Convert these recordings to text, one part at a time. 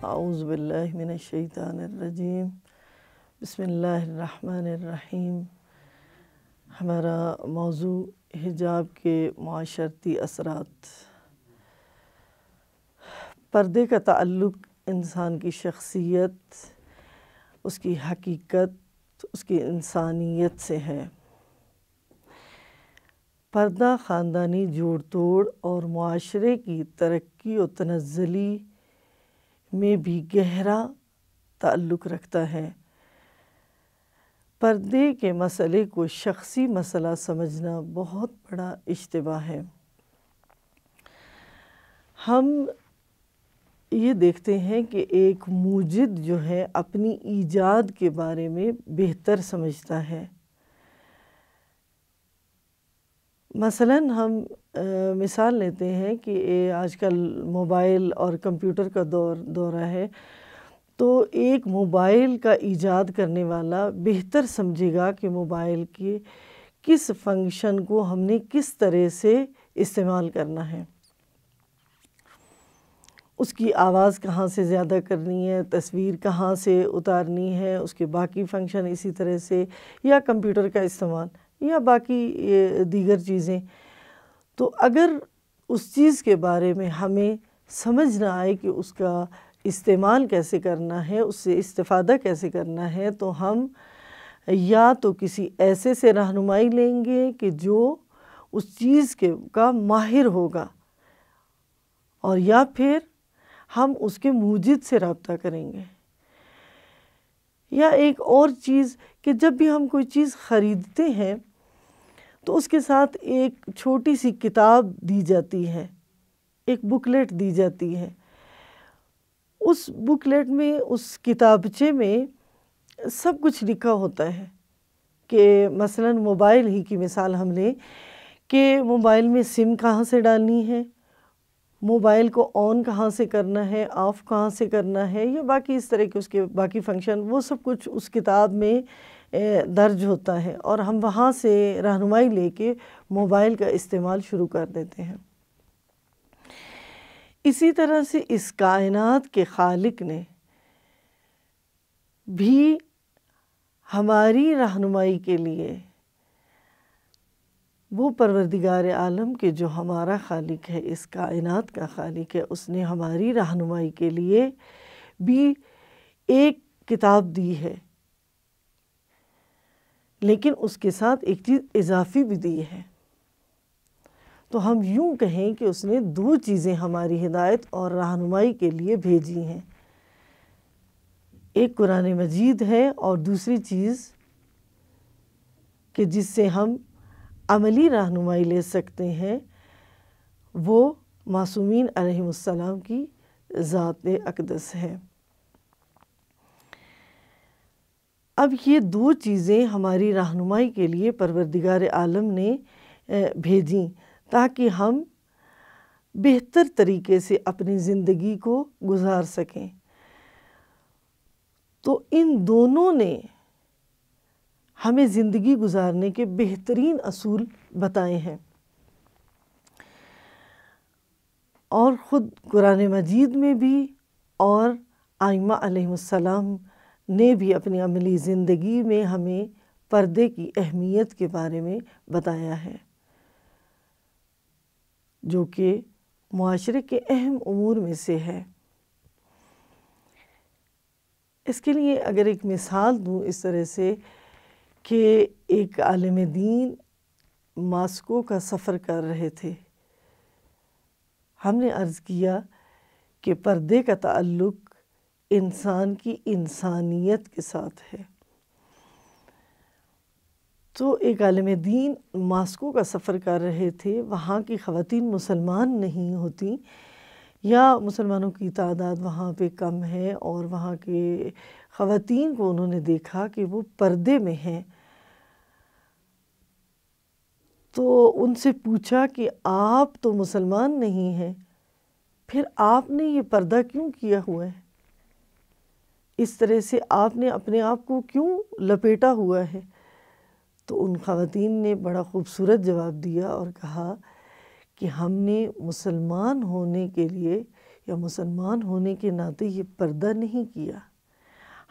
اعوذ باللہ من الشیطان الرجیم بسم اللہ الرحمن الرحیم۔ ہمارا موضوع حجاب کے معاشرتی اثرات۔ پردے کا تعلق انسان کی شخصیت، اس کی حقیقت، اس کی انسانیت سے ہے۔ پردہ خاندانی جوڑ توڑ اور معاشرے کی ترقی و تنزلی میں بھی گہرا تعلق رکھتا ہے۔ پردے کے مسئلے کو شخصی مسئلہ سمجھنا بہت بڑا اشتباہ ہے۔ ہم یہ دیکھتے ہیں کہ ایک موجد جو ہے اپنی ایجاد کے بارے میں بہتر سمجھتا ہے۔ مثلاً ہم مثال لیتے ہیں کہ آج کل موبائل اور کمپیوٹر کا دورہ ہے، تو ایک موبائل کا ایجاد کرنے والا بہتر سمجھے گا کہ موبائل کے کس فنکشن کو ہم نے کس طرح سے استعمال کرنا ہے، اس کی آواز کہاں سے زیادہ کرنی ہے، تصویر کہاں سے اتارنی ہے، اس کے باقی فنکشن اسی طرح سے، یا کمپیوٹر کا استعمال یا باقی دیگر چیزیں۔ تو اگر اس چیز کے بارے میں ہمیں سمجھ نہ آئے کہ اس کا استعمال کیسے کرنا ہے، اس سے استفادہ کیسے کرنا ہے، تو ہم یا تو کسی ایسے سے رہنمائی لیں گے کہ جو اس چیز کا ماہر ہوگا، اور یا پھر ہم اس کے موجد سے رابطہ کریں گے۔ یا ایک اور چیز کہ جب بھی ہم کوئی چیز خریدتے ہیں تو اس کے ساتھ ایک چھوٹی سی کتاب دی جاتی ہے، ایک بکلیٹ دی جاتی ہے۔ اس بکلیٹ میں، اس کتابچے میں سب کچھ لکھا ہوتا ہے کہ مثلاً موبائل ہی کی مثال ہم لیں کہ موبائل میں سم کہاں سے ڈالنی ہے، موبائل کو آن کہاں سے کرنا ہے، آف کہاں سے کرنا ہے، یا باقی اس طرح کے اس کے باقی فنکشن، وہ سب کچھ اس کتاب میں درج ہوتا ہے، اور ہم وہاں سے رہنمائی لے کے موبائل کا استعمال شروع کر دیتے ہیں۔ اسی طرح سے اس کائنات کے خالق نے بھی ہماری رہنمائی کے لیے، وہ پروردگار عالم کے جو ہمارا خالق ہے، اس کائنات کا خالق ہے، اس نے ہماری رہنمائی کے لیے بھی ایک کتاب دی ہے، لیکن اس کے ساتھ ایک چیز اضافی بھی دی ہے۔ تو ہم یوں کہیں کہ اس نے دو چیزیں ہماری ہدایت اور رہنمائی کے لیے بھیجی ہیں، ایک قرآن مجید ہے، اور دوسری چیز کہ جس سے ہم عملی رہنمائی لے سکتے ہیں، وہ معصومین علیہم السلام کی ذات اقدس ہے۔ اب یہ دو چیزیں ہماری رہنمائی کے لیے پروردگار عالم نے بھیجیں تاکہ ہم بہتر طریقے سے اپنی زندگی کو گزار سکیں۔ تو ان دونوں نے ہمیں زندگی گزارنے کے بہترین اصول بتائے ہیں، اور خود قرآن مجید میں بھی اور ائمہ علیہم السلام نے بھی اپنی عملی زندگی میں ہمیں پردے کی اہمیت کے بارے میں بتایا ہے، جو کہ معاشرے کے اہم امور میں سے ہے۔ اس کے لیے اگر ایک مثال دوں اس طرح سے کہ ایک عالم دین ماسکو کا سفر کر رہے تھے، ہم نے عرض کیا کہ پردے کا تعلق انسان کی انسانیت کے ساتھ ہے۔ تو ایک عالم دین ماسکو کا سفر کر رہے تھے، وہاں کی خواتین مسلمان نہیں ہوتیں، یا مسلمانوں کی تعداد وہاں پہ کم ہے، اور وہاں کے خواتین کو انہوں نے دیکھا کہ وہ پردے میں ہیں۔ تو ان سے پوچھا کہ آپ تو مسلمان نہیں ہیں، پھر آپ نے یہ پردہ کیوں کیا ہوا ہے؟ اس طرح سے آپ نے اپنے آپ کو کیوں لپیٹا ہوا ہے؟ تو ان خواتین نے بڑا خوبصورت جواب دیا اور کہا کہ ہم نے مسلمان ہونے کے لیے یا مسلمان ہونے کے ناطے یہ پردہ نہیں کیا،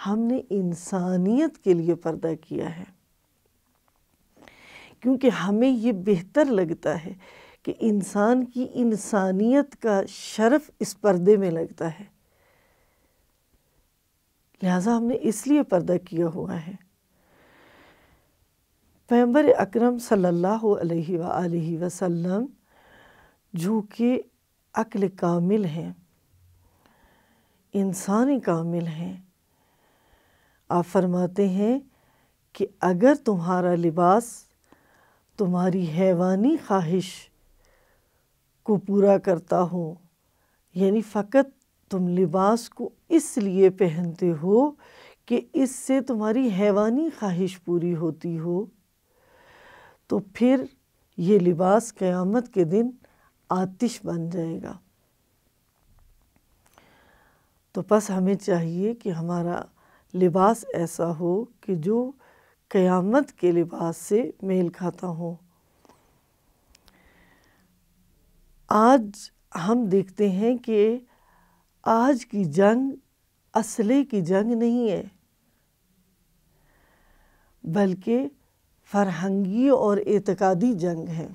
ہم نے انسانیت کے لیے پردہ کیا ہے، کیونکہ ہمیں یہ بہتر لگتا ہے کہ انسان کی انسانیت کا شرف اس پردے میں لگتا ہے، لہٰذا ہم نے اس لیے پردہ کیا ہوا ہے۔ پیغمبر اکرم صلی اللہ علیہ وآلہ وسلم جو کہ عقل کامل ہیں، انسانی کامل ہیں، آپ فرماتے ہیں کہ اگر تمہارا لباس تمہاری حیوانی خواہش کو پورا کرتا ہو، یعنی فقط تم لباس کو اس لیے پہنتے ہو کہ اس سے تمہاری حیوانی خواہش پوری ہوتی ہو، تو پھر یہ لباس قیامت کے دن آتش بن جائے گا۔ تو بس ہمیں چاہیے کہ ہمارا لباس ایسا ہو کہ جو قیامت کے لباس سے میل کھاتا ہو۔ آج ہم دیکھتے ہیں کہ آج کی جنگ اسلحے کی جنگ نہیں ہے، بلکہ فرہنگی اور اعتقادی جنگ ہے۔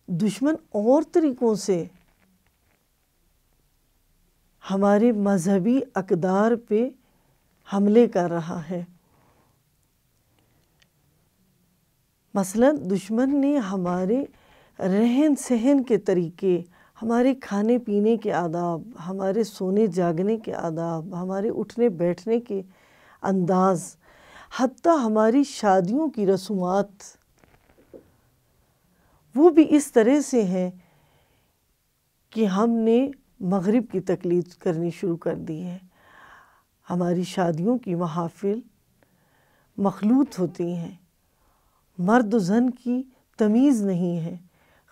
دشمن اور طریقوں سے ہمارے مذہبی اقدار پہ حملے کر رہا ہے۔ مثلاً دشمن نے ہمارے رہن سہن کے طریقے، ہمارے کھانے پینے کے آداب، ہمارے سونے جاگنے کے آداب، ہمارے اٹھنے بیٹھنے کے انداز، حتیٰ ہماری شادیوں کی رسومات، وہ بھی اس طرح سے ہیں کہ ہم نے مغرب کی تقلید کرنی شروع کر دی ہے۔ ہماری شادیوں کی محافل مخلوط ہوتی ہیں، مرد و زن کی تمیز نہیں ہے،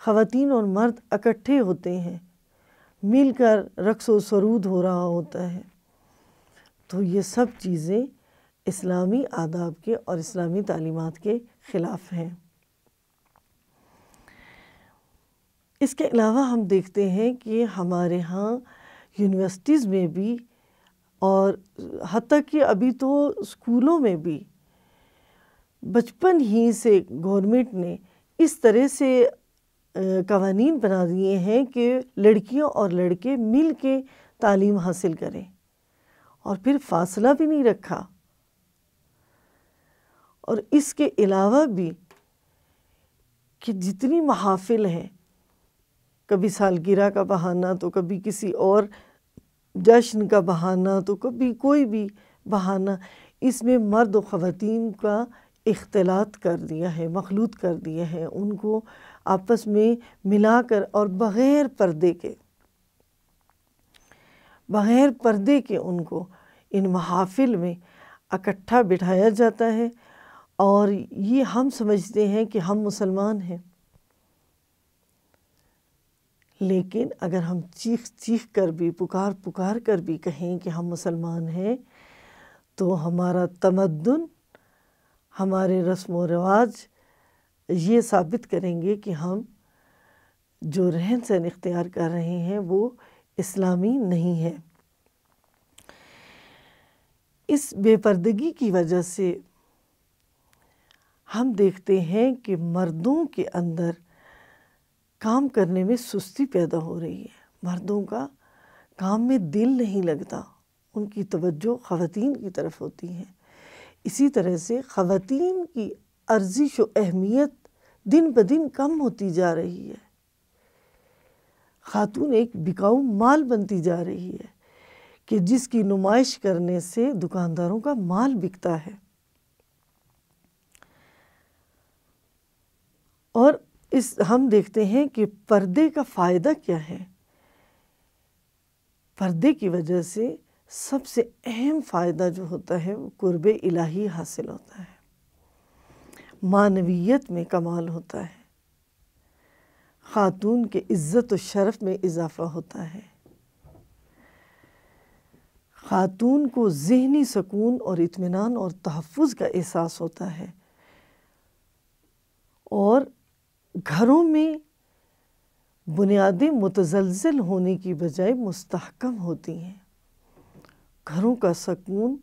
خواتین اور مرد اکٹھے ہوتے ہیں، مل کر رقص و سرود ہو رہا ہوتا ہے۔ تو یہ سب چیزیں اسلامی آداب کے اور اسلامی تعلیمات کے خلاف ہیں۔ اس کے علاوہ ہم دیکھتے ہیں کہ ہمارے ہاں یونیورسٹیز میں بھی اور حتیٰ کہ ابھی تو اسکولوں میں بھی بچپن ہی سے گورنمنٹ نے اس طرح سے قوانین بنا دیے ہیں کہ لڑکیاں اور لڑکے مل کے تعلیم حاصل کریں، اور پھر فاصلہ بھی نہیں رکھا۔ اور اس کے علاوہ بھی کہ جتنی محافل ہیں، کبھی سالگرہ کا بہانہ تو کبھی کسی اور جشن کا بہانہ تو کبھی کوئی بھی بہانہ، اس میں مرد و خواتین کا اختلاط کر دیا ہے، مخلوط کر دیا ہے، ان کو آپس میں ملا کر اور بغیر پردے کے ان کو ان محافل میں اکٹھا بٹھایا جاتا ہے، اور یہ ہم سمجھتے ہیں کہ ہم مسلمان ہیں۔ لیکن اگر ہم چیخ کر بھی پکار کر بھی کہیں کہ ہم مسلمان ہیں، تو ہمارا تمدن، ہمارے رسم و رواج یہ ثابت کریں گے کہ ہم جو رہن سہن اختیار کر رہے ہیں وہ اسلامی نہیں ہے۔ اس بے پردگی کی وجہ سے ہم دیکھتے ہیں کہ مردوں کے اندر کام کرنے میں سستی پیدا ہو رہی ہے، مردوں کا کام میں دل نہیں لگتا، ان کی توجہ خواتین کی طرف ہوتی ہے۔ اسی طرح سے خواتین کی ارزش و اہمیت دن بدن کم ہوتی جا رہی ہے، خاتون ایک بکاؤ مال بنتی جا رہی ہے کہ جس کی نمائش کرنے سے دکانداروں کا مال بکتا ہے۔ اور ہم دیکھتے ہیں کہ پردے کا فائدہ کیا ہے۔ پردے کی وجہ سے سب سے اہم فائدہ جو ہوتا ہے وہ قرب الہی حاصل ہوتا ہے، معنویت میں کمال ہوتا ہے، خاتون کے عزت و شرف میں اضافہ ہوتا ہے، خاتون کو ذہنی سکون اور اطمینان اور تحفظ کا احساس ہوتا ہے، اور گھروں میں بنیادیں متزلزل ہونے کی بجائے مستحکم ہوتی ہیں۔ گھروں کا سکون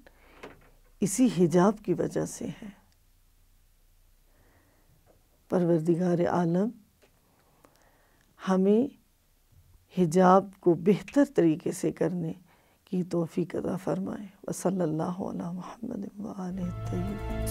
اسی حجاب کی وجہ سے ہے۔ پروردگار عالم ہمیں حجاب کو بہتر طریقے سے کرنے کی توفیق عطا فرمائے۔ وصلی اللہ علی محمد وآلہ الطیبین۔